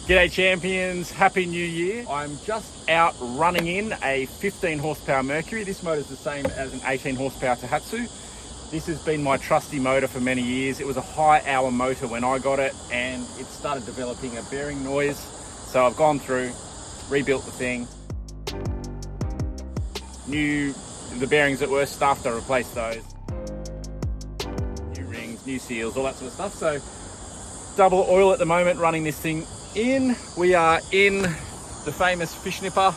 G'day champions, happy new year. I'm just out running in a 15 horsepower Mercury. This motor is the same as an 18 horsepower Tohatsu. This has been my trusty motor for many years. It was a high hour motor when I got it and it started developing a bearing noise. So I've gone through, rebuilt the thing. The bearings that were stuffed, I replaced those. New rings, new seals, all that sort of stuff. So double oil at the moment running this thing in. We are in the famous fish nipper.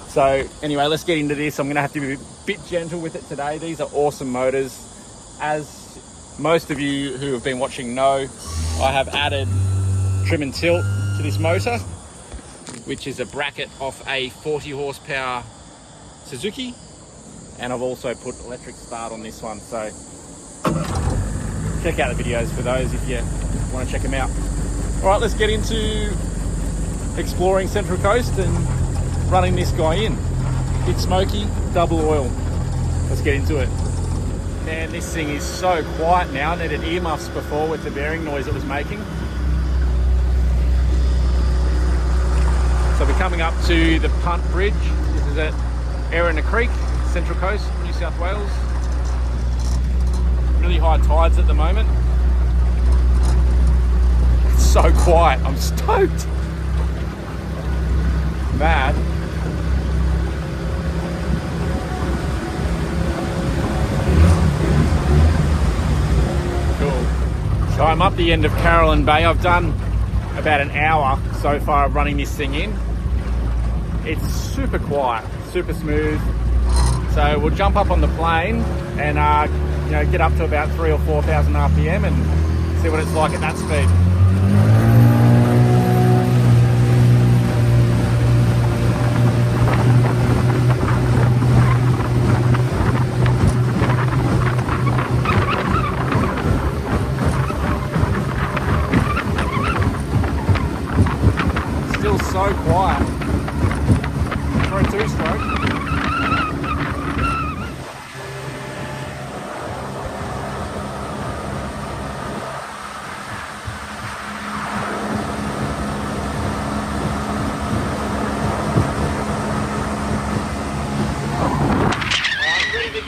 So anyway, let's get into this. I'm gonna have to be a bit gentle with it today. These are awesome motors. As most of you who have been watching know, I have added trim and tilt to this motor, which is a bracket off a 40 horsepower Suzuki. And I've also put electric start on this one, so check out the videos for those if you want to check them out. All right, let's get into exploring Central Coast and running this guy in. Bit smoky, double oil. Let's get into it. Man, this thing is so quiet now. I needed earmuffs before with the bearing noise it was making. So we're coming up to the Punt Bridge. This is at Erina Creek, Central Coast, New South Wales. Really high tides at the moment. It's so quiet, I'm stoked. Mad. Cool. So I'm up the end of Caroline Bay. I've done about an hour so far of running this thing in. It's super quiet, super smooth. So we'll jump up on the plane and get up to about 3,000 or 4,000 RPM and see what it's like at that speed. Still so quiet for a two-stroke.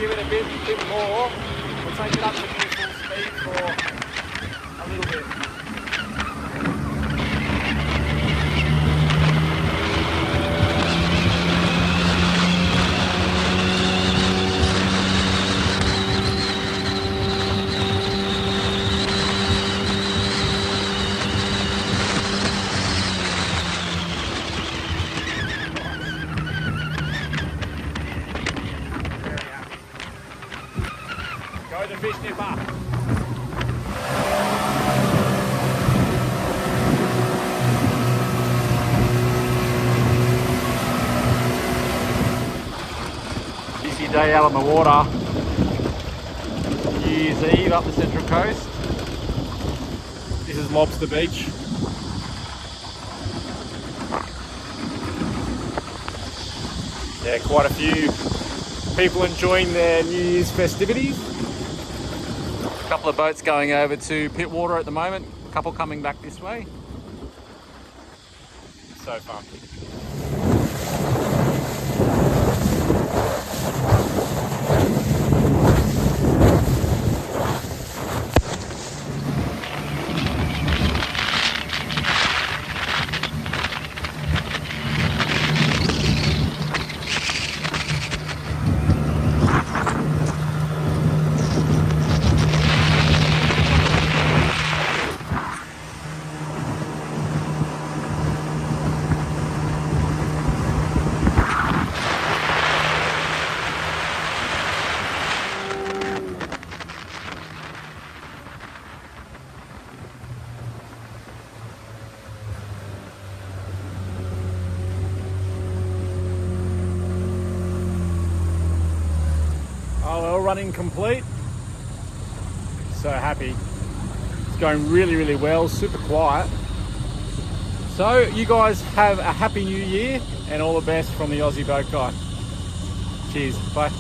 Give it a bit more. We'll take it up to full speed for a little bit. Go the fish nipper. Busy day out on the water. New Year's Eve up the Central Coast. This is Lobster Beach. Yeah, quite a few people enjoying their New Year's festivities. A couple of boats going over to Pittwater at the moment, a couple coming back this way. So fun. Oil running complete. So happy. It's going really, really well, super quiet. So you guys have a happy new year and all the best from the Aussie Boat Guy. Cheers, bye.